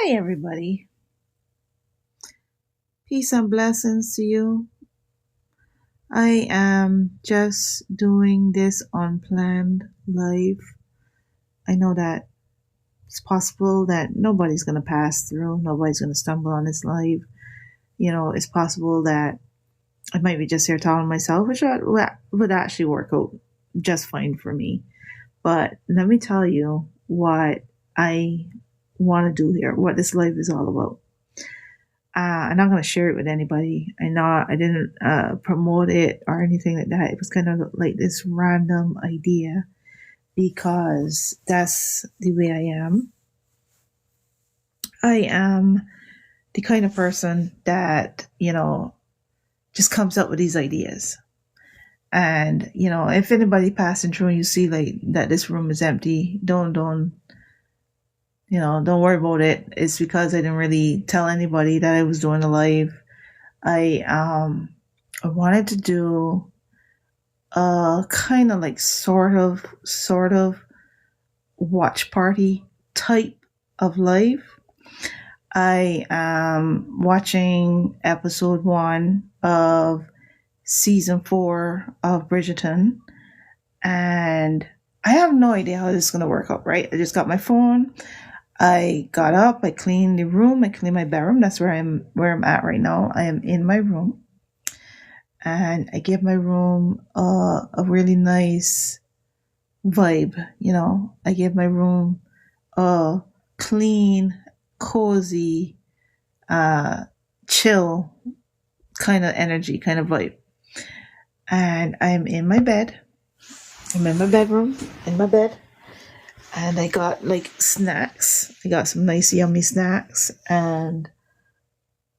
Hi, everybody. Peace and blessings to you. I am just doing this unplanned live. I know that it's possible that nobody's going to pass through, nobody's going to stumble on this live. It's possible that I might be just here talking to myself, which would actually work out just fine for me. But let me tell you what I want to do here, what this live is all about. I'm not going to share it with anybody. I didn't promote it or anything like that. It was kind of like this random idea because that's the way I am. I am the kind of person that, just comes up with these ideas. And, if anybody passing through and you see like that this room is empty, don't worry about it. It's because I didn't really tell anybody that I was doing a live. I wanted to do a kind of like sort of watch party type of live. I am watching episode 1 of season 4 of Bridgerton, and I have no idea how this is going to work out, right? I just got my phone. I got up, I cleaned the room, I cleaned my bedroom. That's where I'm at right now. I am in my room. And I give my room a really nice vibe, I give my room a clean, cozy, chill kind of energy, kind of vibe. And I'm in my bed. I'm in my bedroom, in my bed. And I got like snacks. I got some nice yummy snacks. And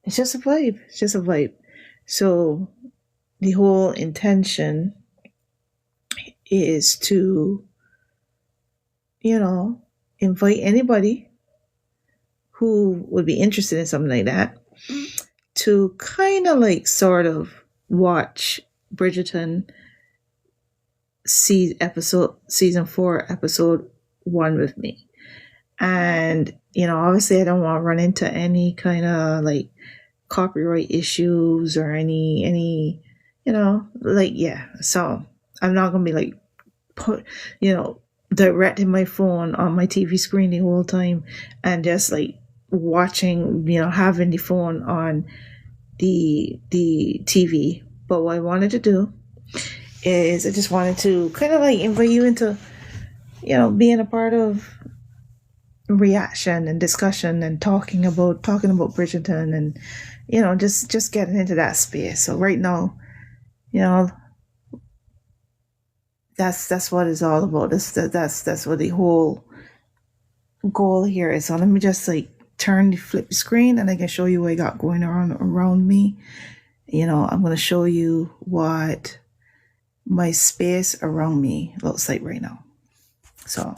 it's just a vibe. It's just a vibe. So the whole intention is to, invite anybody who would be interested in something like that to kind of like sort of watch Bridgerton season 4, episode 1 with me. And obviously I don't want to run into any kind of like copyright issues or any so I'm not gonna be like directing my phone on my TV screen the whole time and just like watching, having the phone on the TV. But what I wanted to do is I just wanted to kind of like invite you into being a part of reaction and discussion and talking about Bridgerton and just getting into that space. So right now, that's what it's all about. That's what the whole goal here is. So let me just like flip the screen and I can show you what I got going on around me. I'm going to show you what my space around me looks like right now. So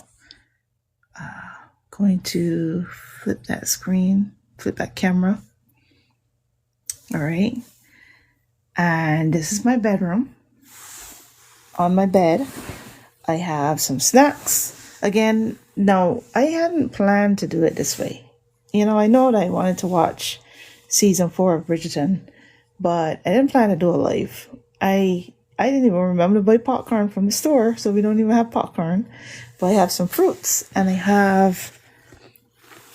going to flip that camera. All right. And this is my bedroom. On my bed, I have some snacks. Again, now I hadn't planned to do it this way. I know that I wanted to watch season 4 of Bridgerton, but I didn't plan to do a live. I didn't even remember to buy popcorn from the store, so we don't even have popcorn. But I have some fruits, and I have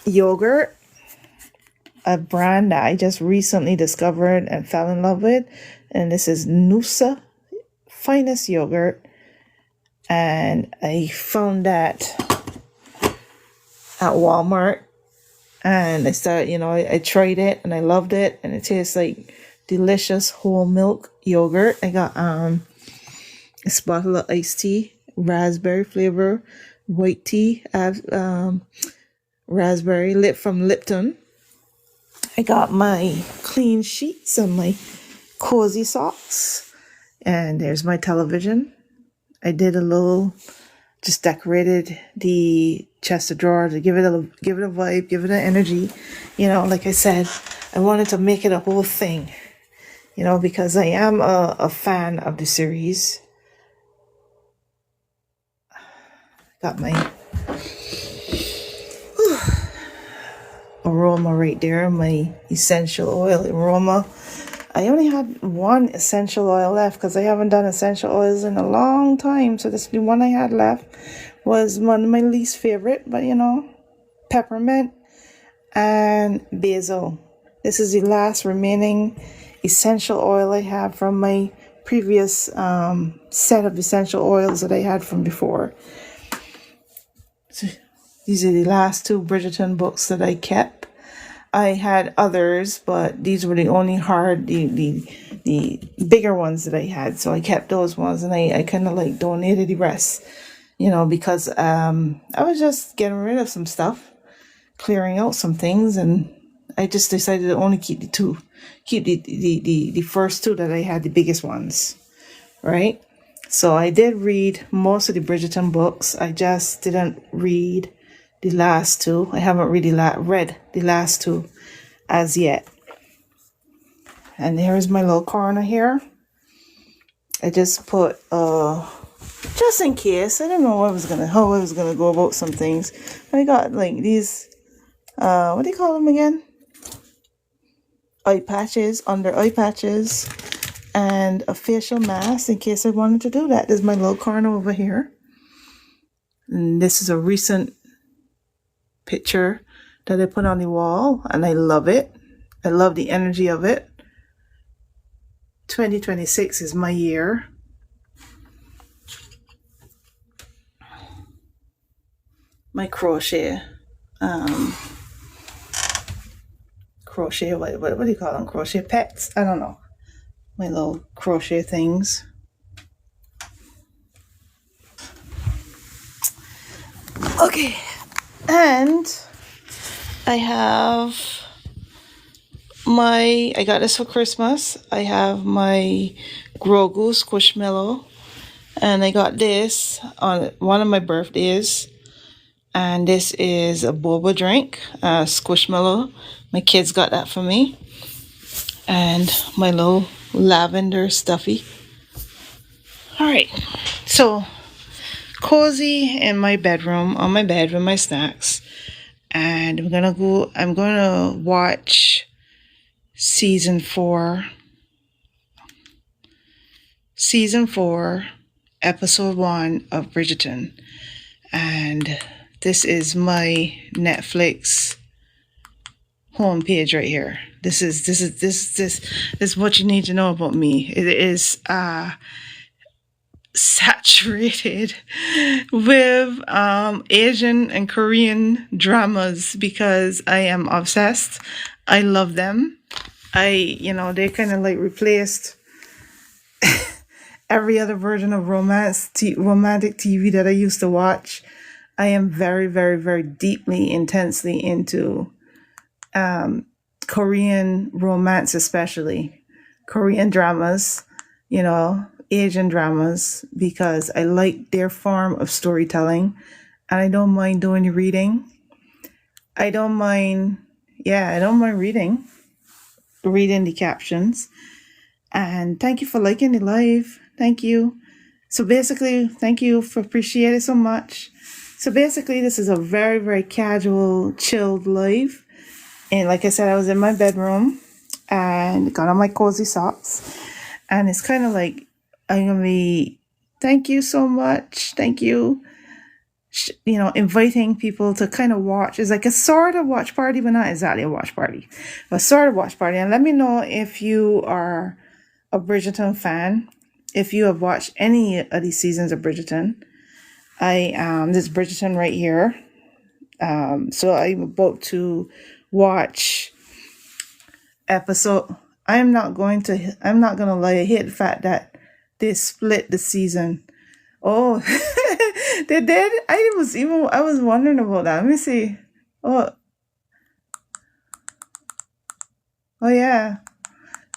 yogurt, a brand that I just recently discovered and fell in love with, and this is Noosa Finest Yogurt, and I found that at Walmart, and I started, I tried it, and I loved it, and it tastes like delicious whole milk yogurt. I got this bottle of iced tea, raspberry flavor, white tea, raspberry lit from Lipton. I got my clean sheets and my cozy socks, and there's my television. I did just decorated the chest of drawers to give it a vibe, give it an energy. Like I said, I wanted to make it a whole thing. Because I am a fan of the series. Got my aroma right there, my essential oil aroma. I only had one essential oil left because I haven't done essential oils in a long time. So this the one I had left was one of my least favorite, but peppermint and basil. This is the last remaining essential oil I have from my previous set of essential oils that I had from before. So these are the last two Bridgerton books that I kept. I had others, but these were the only the bigger ones that I had. So I kept those ones, and I kind of like donated the rest, because I was just getting rid of some stuff, clearing out some things, and I just decided to only keep the first two that I had, the biggest ones, right? So I did read most of the Bridgerton books. I just didn't read the last two. I haven't really read the last two as yet. And here's my little corner here. I just put just in case. I don't know how I was gonna go about some things. I got like these what do you call them again? Eye patches, under eye patches, and a facial mask in case I wanted to do that. There's my little corner over here. And this is a recent picture that I put on the wall, and I love it. I love the energy of it. 2026 is my year. My crochet. Crochet, what do you call them? Crochet pets? I don't know. My little crochet things. Okay. And I got this for Christmas. I have my Grogu Squishmallow. And I got this on one of my birthdays. And this is a boba drink, Squishmallow. My kids got that for me. And my little lavender stuffy. Alright. So, cozy in my bedroom, on my bed with my snacks. And I'm gonna watch season 4, episode 1 of Bridgerton. And this is my Netflix homepage right here. This is what you need to know about me. It is saturated with Asian and Korean dramas because I am obsessed. I love them. They kind of like replaced every other version of romantic TV that I used to watch. I am very, very, very deeply, intensely into Korean romance, especially Korean dramas, Asian dramas, because I like their form of storytelling, and I don't mind doing the reading. I don't mind reading the captions. And thank you for liking the live. Thank you. So basically, thank you for appreciating it so much. So basically, this is a very, very casual, chilled live. And like I said, I was in my bedroom and got on my cozy socks. And it's kind of like, I'm going to be, thank you so much. Thank you. Inviting people to kind of watch. It's like a sort of watch party, but not exactly a watch party. A sort of watch party. And let me know if you are a Bridgerton fan. If you have watched any of these seasons of Bridgerton. This Bridgerton right here. So I'm about to watch episode. I'm not gonna lie. I hate the fact that they split the season. Oh, they did. I was wondering about that. Let me see. Oh yeah.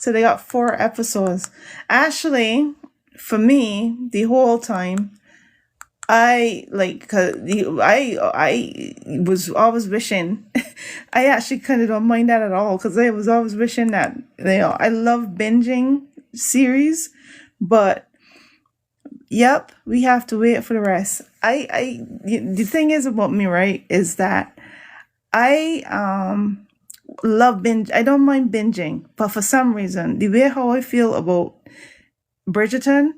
So they got 4 episodes. Actually, for me, the whole time, I was always wishing, I actually kind of don't mind that at all, because I was always wishing that, I love binging series, but yep, we have to wait for the rest. The thing is about me, right, is that I love binge. I don't mind binging, but for some reason, the way how I feel about Bridgerton,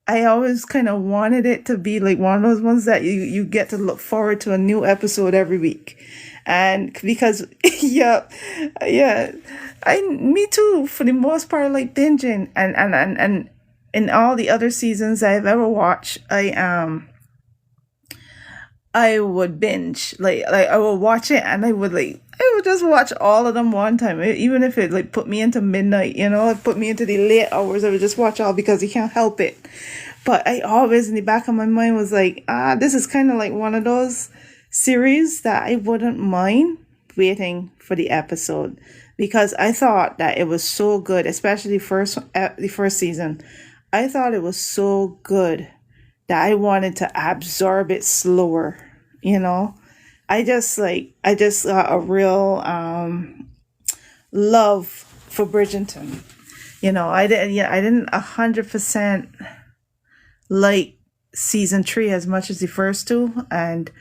I always kind of wanted it to be like one of those ones that you get to look forward to a new episode every week. And because, yeah, yeah, me too, for the most part, like binging. And in all the other seasons I've ever watched, I would binge like I would watch it and I would just watch all of them one time. Even if it like put me into midnight, it put me into the late hours. I would just watch all because you can't help it. But I always in the back of my mind was like, this is kind of like one of those series that I wouldn't mind waiting for the episode, because I thought that it was so good, especially the first season. I thought it was so good that I wanted to absorb it slower, you know? I just got a real love for Bridgerton. I didn't 100% like season 3 as much as the first two, and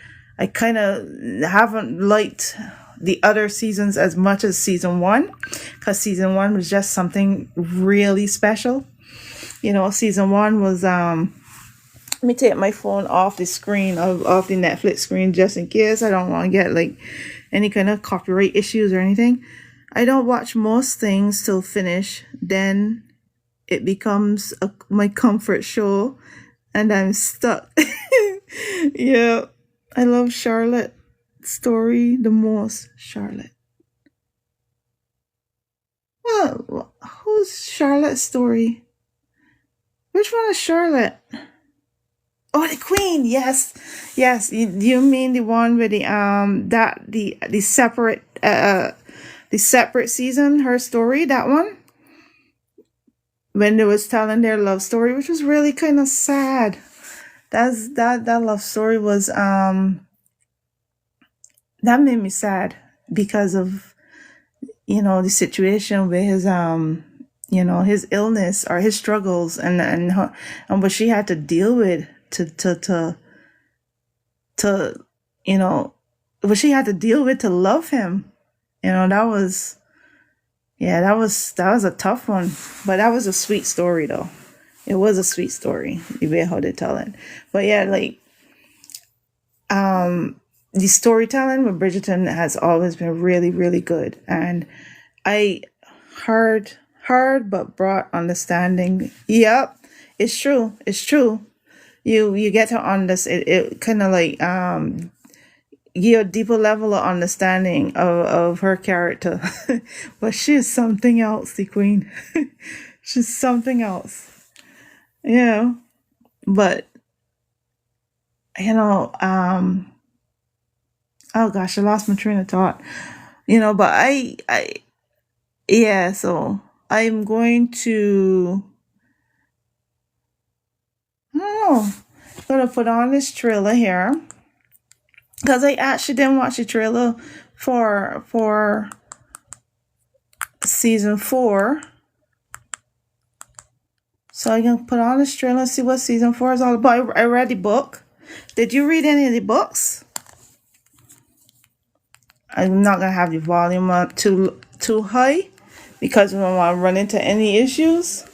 I kind of haven't liked the other seasons as much as season 1, because season 1 was just something really special. Season 1 was let me take my phone off the screen off the Netflix screen just in case I don't want to get like any kind of copyright issues or anything. I don't watch most things till finish, then it becomes my comfort show and I'm stuck. Yeah, I love Charlotte story the most. Charlotte. Well, who's Charlotte's story? Which one is Charlotte? Oh, the Queen. Yes, yes. You mean the one with the separate season, her story, that one, when they was telling their love story, which was really kind of sad. That love story was that made me sad because of the situation with his his illness or his struggles and what she had to deal with to what she had to deal with to love him. That was a tough one, but that was a sweet story though. It was a sweet story, the way how they tell it. But yeah, like the storytelling with Bridgerton has always been really, really good, and I hard but brought understanding. Yep, it's true. It's true. You get to understand it kind of like give a deeper level of understanding of her character. But she's something else, the Queen. She's something else. But oh gosh, I lost my train of thought. But I yeah, so I'm going to I don't know. I'm gonna put on this trailer here because I actually didn't watch the trailer for season 4. So I can put on this trailer and see what season 4 is all about. I read the book. Did you read any of the books? I'm not gonna have the volume up too high because we don't want to run into any issues,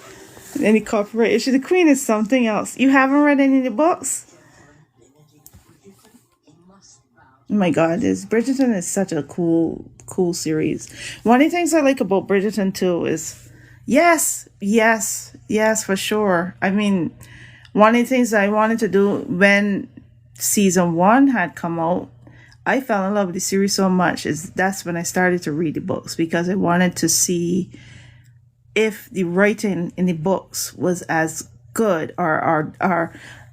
any copyright issue. The Queen is something else. You haven't read any of the books? Oh my God, Bridgerton is such a cool series. One of the things I like about Bridgerton too is, yes, for sure. I mean, one of the things I wanted to do when season 1 had come out, I fell in love with the series so much, that's when I started to read the books, because I wanted to see if the writing in the books was as good or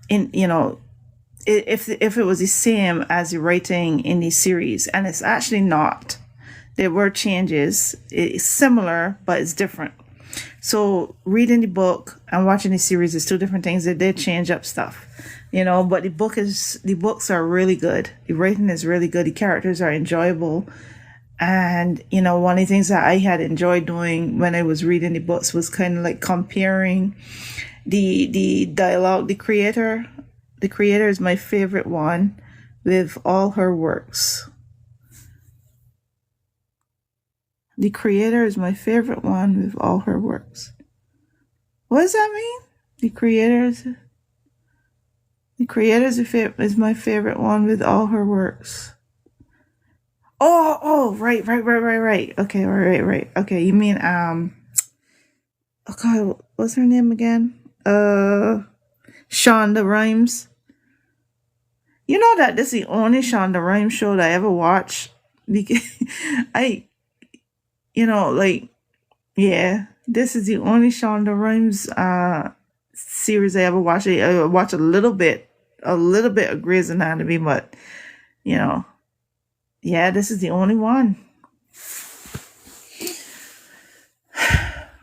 in if it was the same as the writing in the series, and it's actually not. There were changes. It's similar, but it's different. So reading the book and watching the series is two different things. They did change up stuff, but the books are really good. The writing is really good. The characters are enjoyable. And, one of the things that I had enjoyed doing when I was reading the books was kind of like comparing the dialogue. The creator is my favorite one with all her works. The creator is my favorite one with all her works. What does that mean? The creator is my favorite one with all her works. Oh, right. Okay, right. Okay, you mean oh God, what's her name again? Shonda Rhimes. You know that this is the only Shonda Rhimes show that I ever watched. Because I, like, yeah, this is the only Shonda Rhimes series I ever watched. I watched a little bit of Grey's Anatomy, but yeah, this is the only one.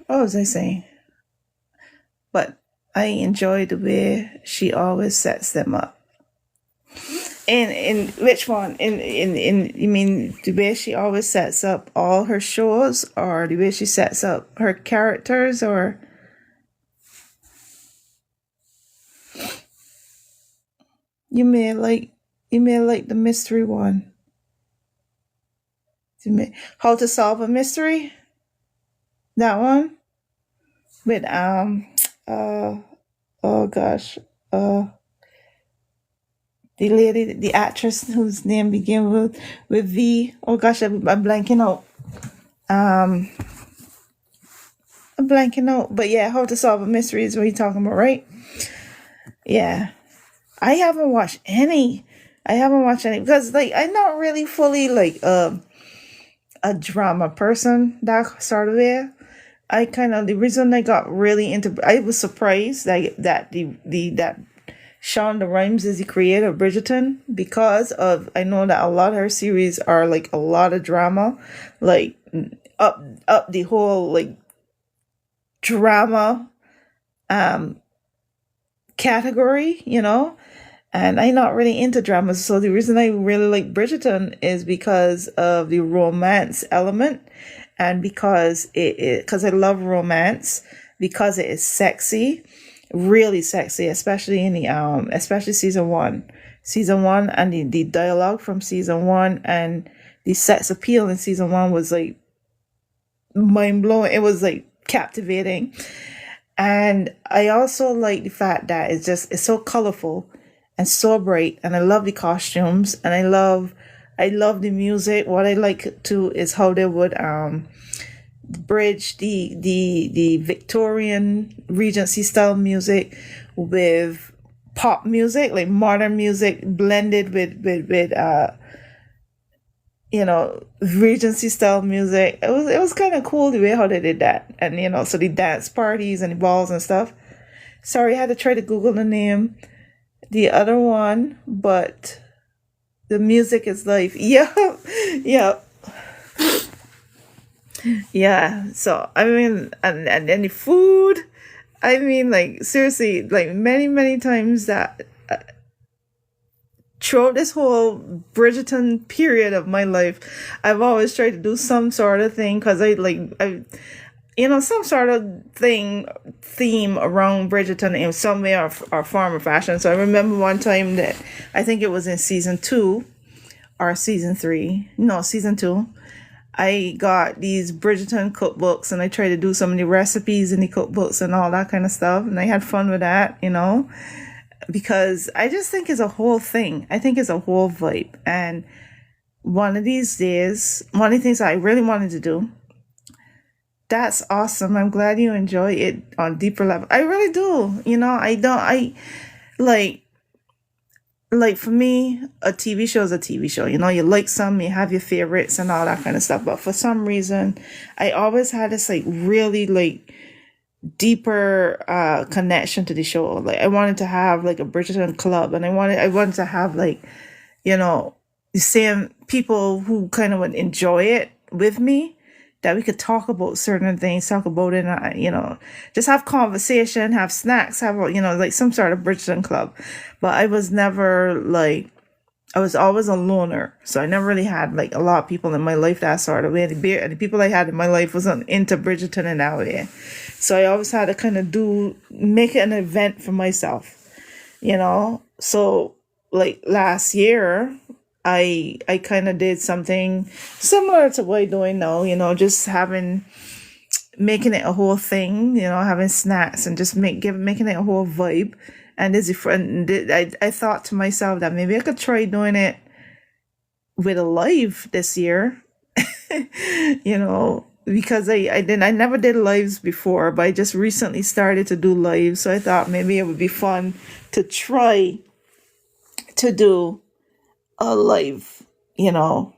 What was I saying? But I enjoy the way she always sets them up. In which one? In you mean the way she always sets up all her shows, or the way she sets up her characters, or you may like the mystery one? How to solve a mystery? That one with oh gosh the lady, the actress whose name began with V. Oh gosh, I'm blanking out. I'm blanking out. But yeah, How to Solve a Mystery is what you're talking about, right? Yeah. I haven't watched any because like I'm not really fully like a drama person that sort of way. The reason I got really into, I was surprised that Shonda Rhimes is the creator of Bridgerton, because of, I know that a lot of her series are like a lot of drama, like up the whole like drama category, and I'm not really into drama. So the reason I really like Bridgerton is because of the romance element, and because because I love romance, because it is sexy, really sexy, especially in the especially season one, and the dialogue from season one and the sex appeal in season one was like mind blowing. It was like captivating. And I also like the fact that it's so colorful and so bright, and I love the costumes, and I love the music. What I like too is how they would bridge the Victorian Regency style music with pop music, like modern music blended with Regency style music. It was kind of cool the way how they did that, and so the dance parties and the balls and stuff. Sorry, I had to try to Google the name, the other one, but the music is life. Yeah. Yeah, so I mean, and then the food, I mean, like seriously, like many times that throughout this whole Bridgerton period of my life, I've always tried to do some sort of thing, because some sort of theme around Bridgerton in some way or form or fashion. So I remember one time that I think it was in season 2 or season 3, no, season 2. I got these Bridgerton cookbooks, and I tried to do some of the recipes in the cookbooks and all that kind of stuff. And I had fun with that, because I just think it's a whole thing. I think it's a whole vibe. And one of these days, one of the things I really wanted to do, that's awesome. I'm glad you enjoy it on deeper level. I really do. Like for me, a TV show is a TV show. You like some, you have your favorites and all that kind of stuff. But for some reason, I always had this like really like deeper connection to the show. Like I wanted to have like a Bridgerton club, and I wanted to have like, the same people who kind of would enjoy it with me, that we could talk about certain things, talk about it, just have conversation, have snacks, have, like some sort of Bridgerton club. But I was never like, I was always a loner. So I never really had like a lot of people in my life that sort of way. And the people I had in my life wasn't into Bridgerton in that way. So I always had to kind of make it an event for myself, So like last year, I kind of did something similar to what I'm doing now, just making it a whole thing, having snacks and just making it a whole vibe. And there's a friend, I thought to myself that maybe I could try doing it with a live this year, because I never did lives before, but I just recently started to do lives. So I thought maybe it would be fun to try to do a live, I'm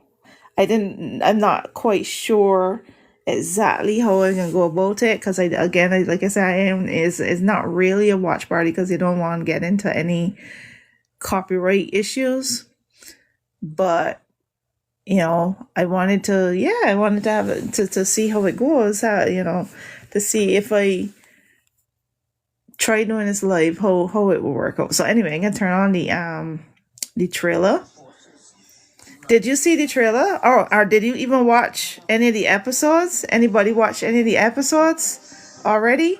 not quite sure exactly how I can go about it, because like I said, is not really a watch party, because you don't want to get into any copyright issues. But I wanted to have it to see how it goes, to see if I try doing this live, how it will work out. So anyway, I'm gonna turn on the trailer. Did you see the trailer? Or did you even watch any of the episodes? Anybody watch any of the episodes already?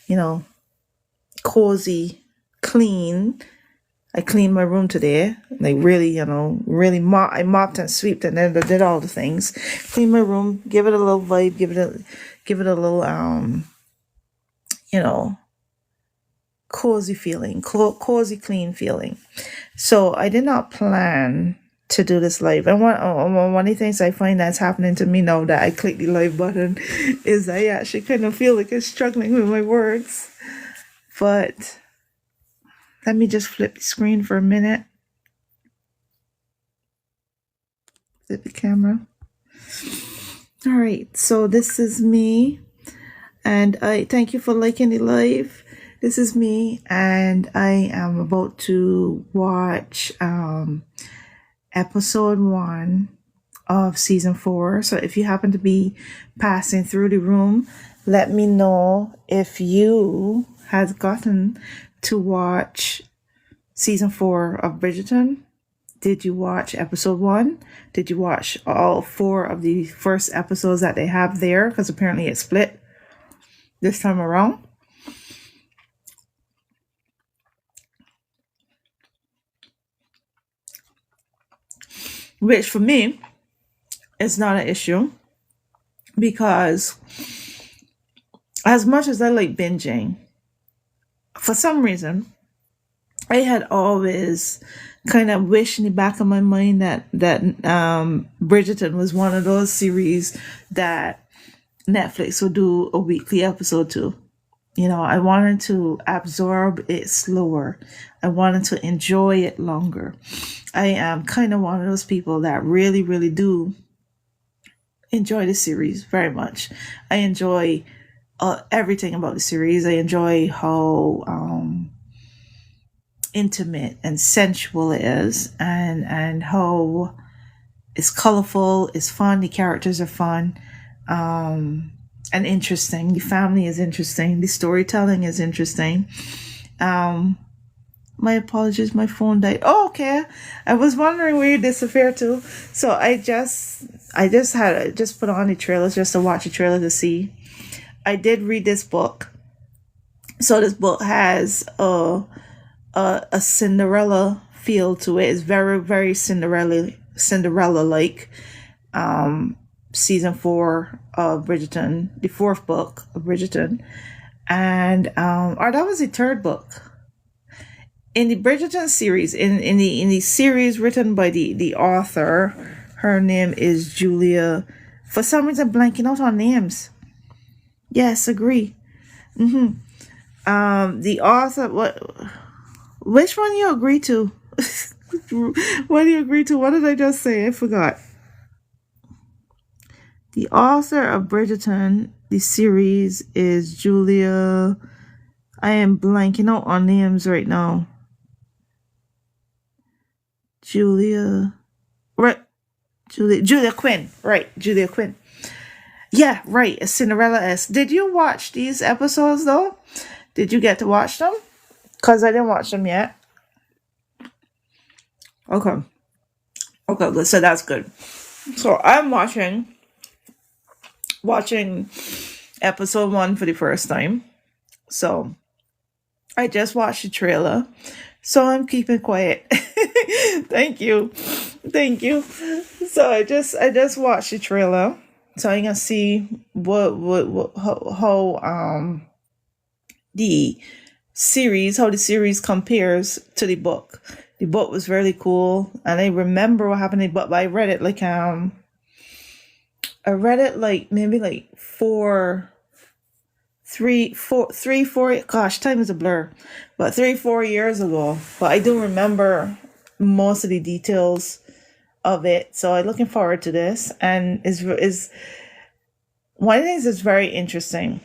Little, cozy, clean. I cleaned my room today. Like really, I mopped and swept and then I did all the things. Clean my room, give it a little vibe, give it a little cozy feeling, cozy, clean feeling. So I did not plan to do this live. And one of the things I find that's happening to me now that I click the live button is I actually kind of feel like I'm struggling with my words. But let me just flip the screen for a minute. Flip the camera. All right, so this is me. And I thank you for liking the live. This is me, and I am about to watch episode 1 of season 4. So if you happen to be passing through the room, let me know if you have gotten to watch season 4 of Bridgerton. Did you watch episode 1? Did you watch all 4 of the first episodes that they have there? Because apparently it's split this time around. Which for me is not an issue, because as much as I like binging, for some reason, I had always kind of wished in the back of my mind that Bridgerton was one of those series that Netflix would do a weekly episode to. I wanted to absorb it slower. I wanted to enjoy it longer. I am kind of one of those people that really, really do enjoy the series very much. I enjoy everything about the series. I enjoy how intimate and sensual it is, and how it's colorful, it's fun, the characters are fun, and interesting. The family is interesting, the storytelling is interesting. My apologies, my phone died. Oh, okay. I was wondering where you disappeared to. So I just put on the trailers just to watch the trailer to see. I did read this book. So this book has a Cinderella feel to it. It's very, very Cinderella like. Season 4 of Bridgerton, the 4th book of Bridgerton. And or that was the 3rd book. in the Bridgerton series, in the series written by the author, her name is Julia. For some reason, blanking out on names. Yes, agree. The author. What? Which one you agree to? What do you agree to? What did I just say? I forgot. The author of Bridgerton, the series, is Julia. I am blanking out on names right now. Julia. Right. Julia Quinn. Right. Julia Quinn. Yeah, right. A Cinderella S. Did you watch these episodes though? Did you get to watch them? Because I didn't watch them yet. Okay. Okay, good. So that's good. So I'm watching episode 1 for the first time. So I just watched the trailer. So I'm keeping quiet. Thank you. Thank you. So I just watched the trailer. So I can see how the series compares to the book. The book was really cool, and I remember what happened in the book, but I read it like maybe like 4 gosh, time is a blur, but 3-4 years ago. But I do remember most of the details of it, so I'm looking forward to this. And is one of the things that's very interesting.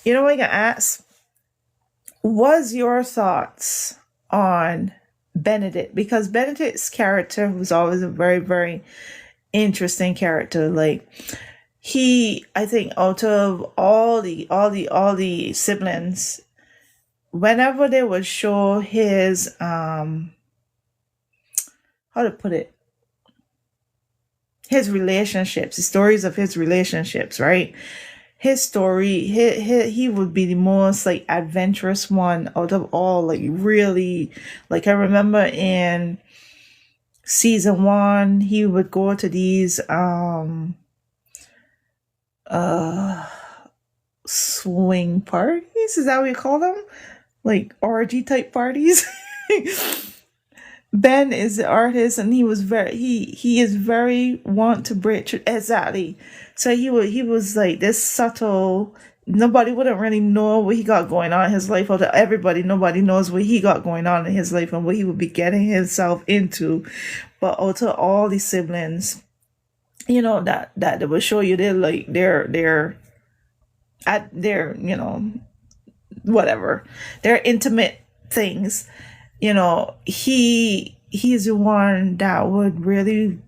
You know what I can ask? Was your thoughts on Benedict? Because Benedict's character was always a very, very interesting character. Like, I think out of all the siblings, whenever they would show his how to put it, his relationships, the stories of his relationships, right? His story, he would be the most like adventurous one out of all. Like, really, like, I remember in season 1, he would go to these swing parties. Is that what you call them? Like orgy type parties. Ben is the artist, and he is very want to break exactly. So he was like this subtle. Nobody wouldn't really know what he got going on in his life. Or everybody, nobody knows what he got going on in his life and what he would be getting himself into. But out of all the siblings, you know, that they will show you they're at their, you know, whatever, their intimate things. You know, he's the one that would really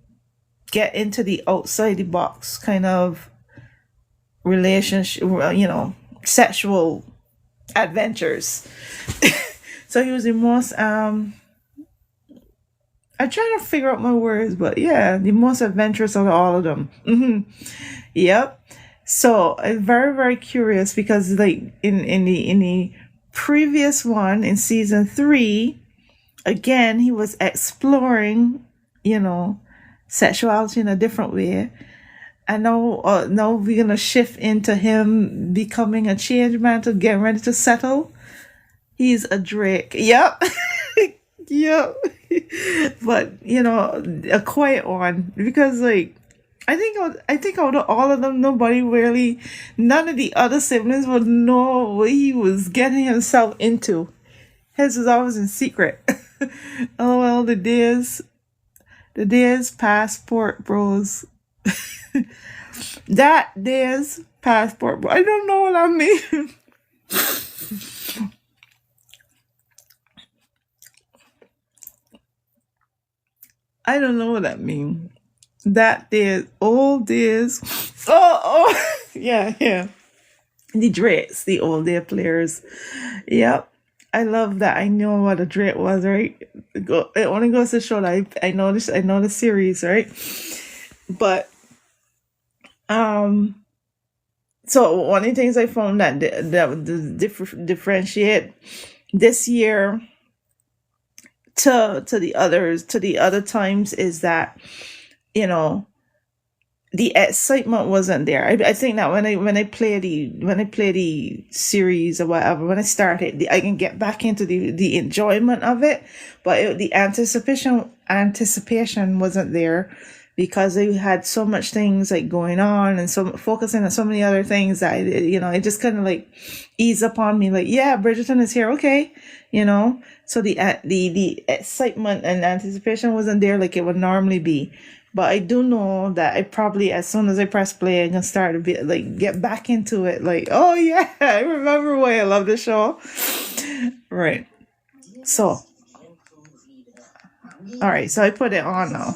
get into the outside the box kind of relationship, you know, sexual adventures. So he was the most I'm trying to figure out my words, but yeah, the most adventurous of all of them. Yep. So I'm very, very curious because, like, in the previous one, in season 3, again, he was exploring, you know, sexuality in a different way. And now we're gonna shift into him becoming a change man to get ready to settle. He's a Drake. Yep. Yep. But, you know, a quiet one, because, like, I think out of all of them, none of the other siblings would know what he was getting himself into. His was always in secret. Oh well, the days passport bros. That days passport bro. I don't know what I mean. I don't know what that means. That days, old days. Oh, yeah. The Drakes, the old day players. Yep. I love that. I know what a Drake was, right? It only goes to show that I know this. I know the series, right? But so one of the things I found that differentiate this year to the other times is that, you know, the excitement wasn't there. I think that when I play the series or whatever, when I start it, I can get back into the enjoyment of it, but the anticipation wasn't there because they had so much things like going on and so focusing on so many other things that it just kind of like ease upon me. Like, yeah, Bridgerton is here, okay, So the excitement and anticipation wasn't there like it would normally be. But I do know that I probably, as soon as I press play, I can start to be like get back into it. Like, oh yeah, I remember why I love the show. Right. So, all right. So I put it on now.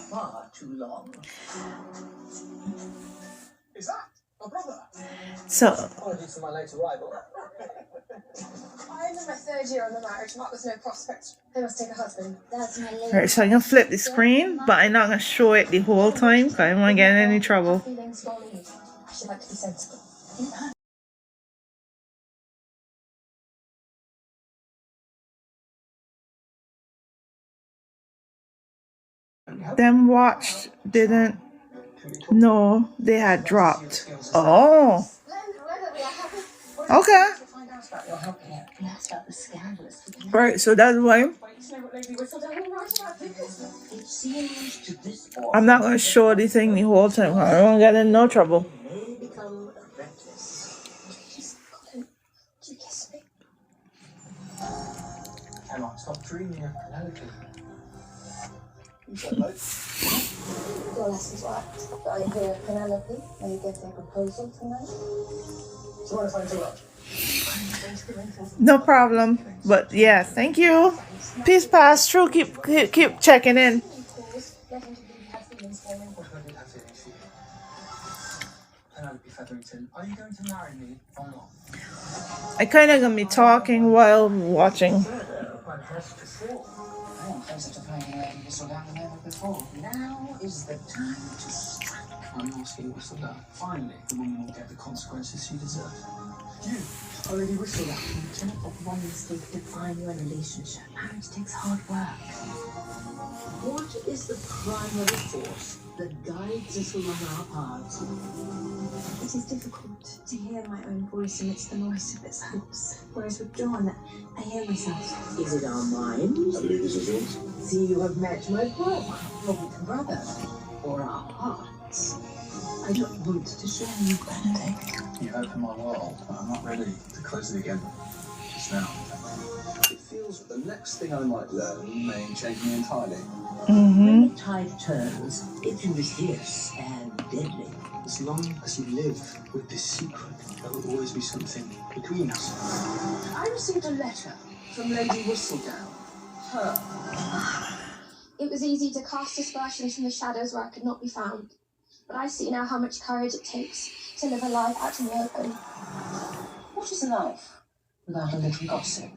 So. Apologies for my late arrival. I'm in my third year on the marriage. Mark was no prospect. I must take a husband. That's my lady. Alright, so I'm gonna flip the screen, but I'm not gonna show it the whole time because I don't want to get in any trouble. I should like to be sensible. Them watched didn't know they had dropped. Oh. Okay. Right, so that's why I'm not gonna show the thing the whole time. I don't want to get in no trouble. Stop dreaming of Penelope. You said both. Your lessons worked, but I hear Penelope. Are you getting a proposal tonight? So what if I interrupt? No problem. But yeah, thank you. Peace pass through. Keep checking in. Penelope Featherington, are you going to marry me or not? I kind of gonna be talking while watching. Now is the time to strike. I'm asking Whistledown. Finally, the woman will get the consequences she deserves. You, already Whistledown. You cannot let one mistake define your relationship. Marriage takes hard work. What is the primary force that guides us along our paths? It is difficult to hear my own voice amidst the noise of its hopes. Whereas with John, I hear myself. Is it our minds? I believe this is yours. See, you have met my brother, or our hearts. I don't want to share you, Benedict. You open my world, but I'm not ready to close it again just now. It feels that the next thing I might learn may change me entirely. When the tide turns, it can be fierce and deadly. As long as you live with this secret, there will always be something between us. I received a letter from Lady Whistledown. Her. It was easy to cast aspersions from the shadows where I could not be found. But I see now how much courage it takes to live a life out in the open. What is life without a little gossip?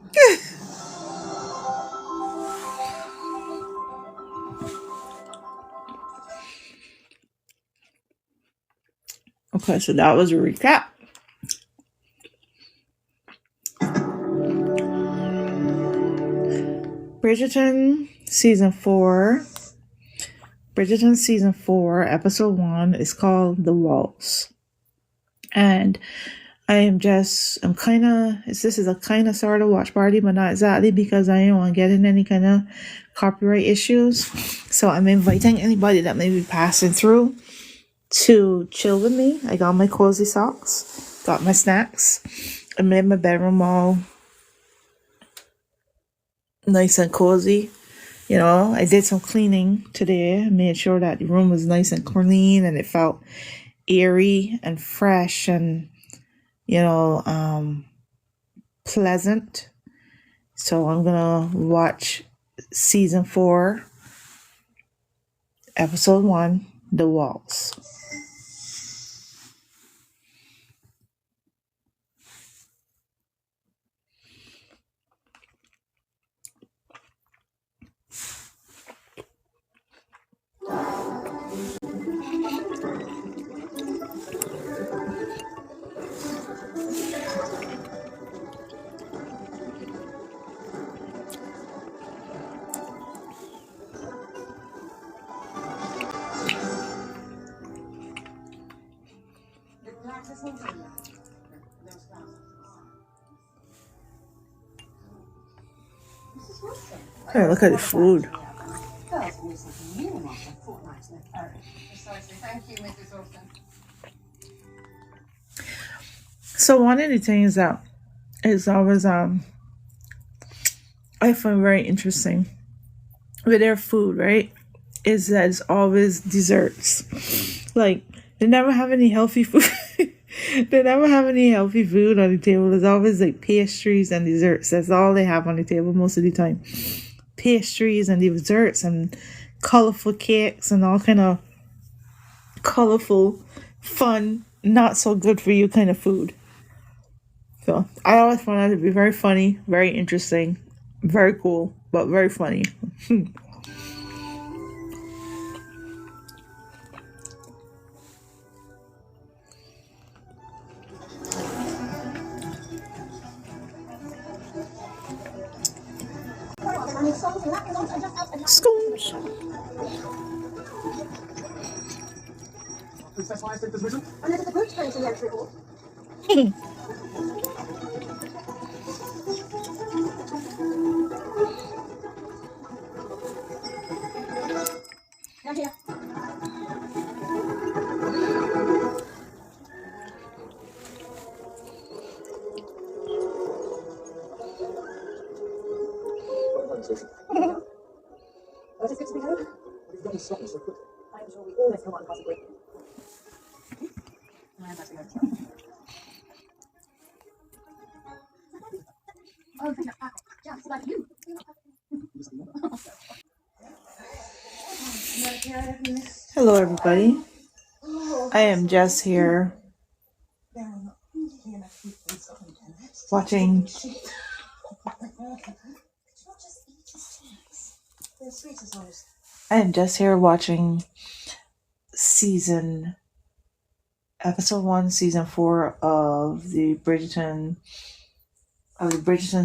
Okay, so that was a recap. Bridgerton season 4. Bridgerton season 4, episode 1 is called The Waltz. And this is a kind of sort of watch party, but not exactly because I don't want to get in any kind of copyright issues. So I'm inviting anybody that may be passing through to chill with me. I got my cozy socks, got my snacks. I'm in my bedroom all nice and cozy. I did some cleaning today. I made sure that the room was nice and clean and it felt airy and fresh and, pleasant. So I'm going to watch season 4, episode 1, The Waltz. Hey, look at the food. So one of the things that is always I find very interesting with their food, right, is that it's always desserts. Like they never have any healthy food. They never have any healthy food on the table. There's always like pastries and desserts. That's all they have on the table most of the time. Pastries and desserts and colorful cakes and all kind of colorful, fun, not so good for you kind of food. So I always found that to be very funny, very interesting, very cool, but very funny. Scones. Princess Hyacinth has risen. And there's a group going to the entry hall. Now here. What is good to be home? You've got to stop this so quick. I'm sure we always come on possibly. I'm actually going to kill. Oh, just like you. Hello, everybody. I am Jess here watching. I am just here watching episode 1, season 4 of the Bridgerton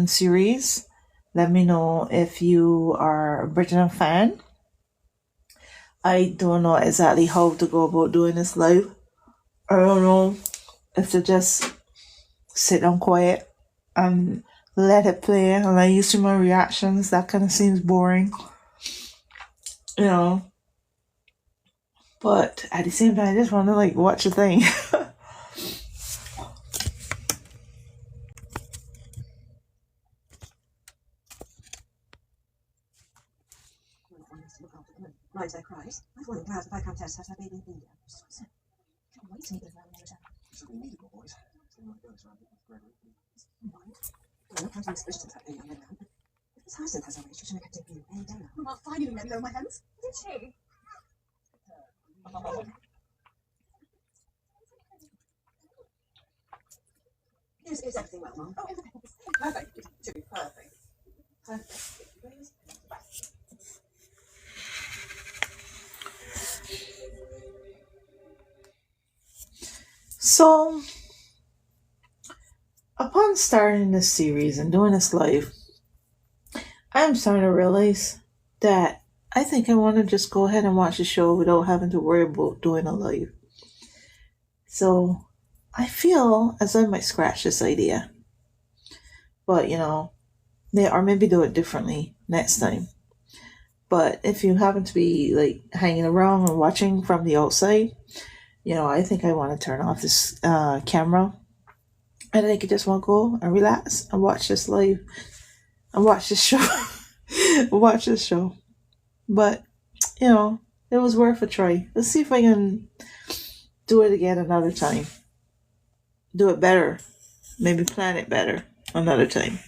series. Let me know if you are a Bridgerton fan. I don't know exactly how to go about doing this live. I don't know if to just sit down quiet and let it play and I use to my reactions. That kind of seems boring, you know. But at the same time, I just want to like watch the thing. Right, so cries. I thought it was if I can't test has her baby in India. Can't wait to meet them around the other. So we needed more boys. So we might go around with Gregory. Right. Well, look how to Miss Bridgerton that young man. If Miss Hyacinth has her age, she should make a debut any day now. Well, finally let go of my hands. Did she? Is everything well, Mum? Oh, perfect. To be perfect. Perfect. So, upon starting this series and doing this live, I'm starting to realize that I think I want to just go ahead and watch the show without having to worry about doing a live. So, I feel as I might scratch this idea. But, you know, or maybe do it differently next time. But if you happen to be like hanging around and watching from the outside, you know, I think I want to turn off this camera. And I think I just want to go and relax and watch this live and watch this show. Watch this show. But, you know, it was worth a try. Let's see if I can do it again another time. Do it better. Maybe plan it better another time.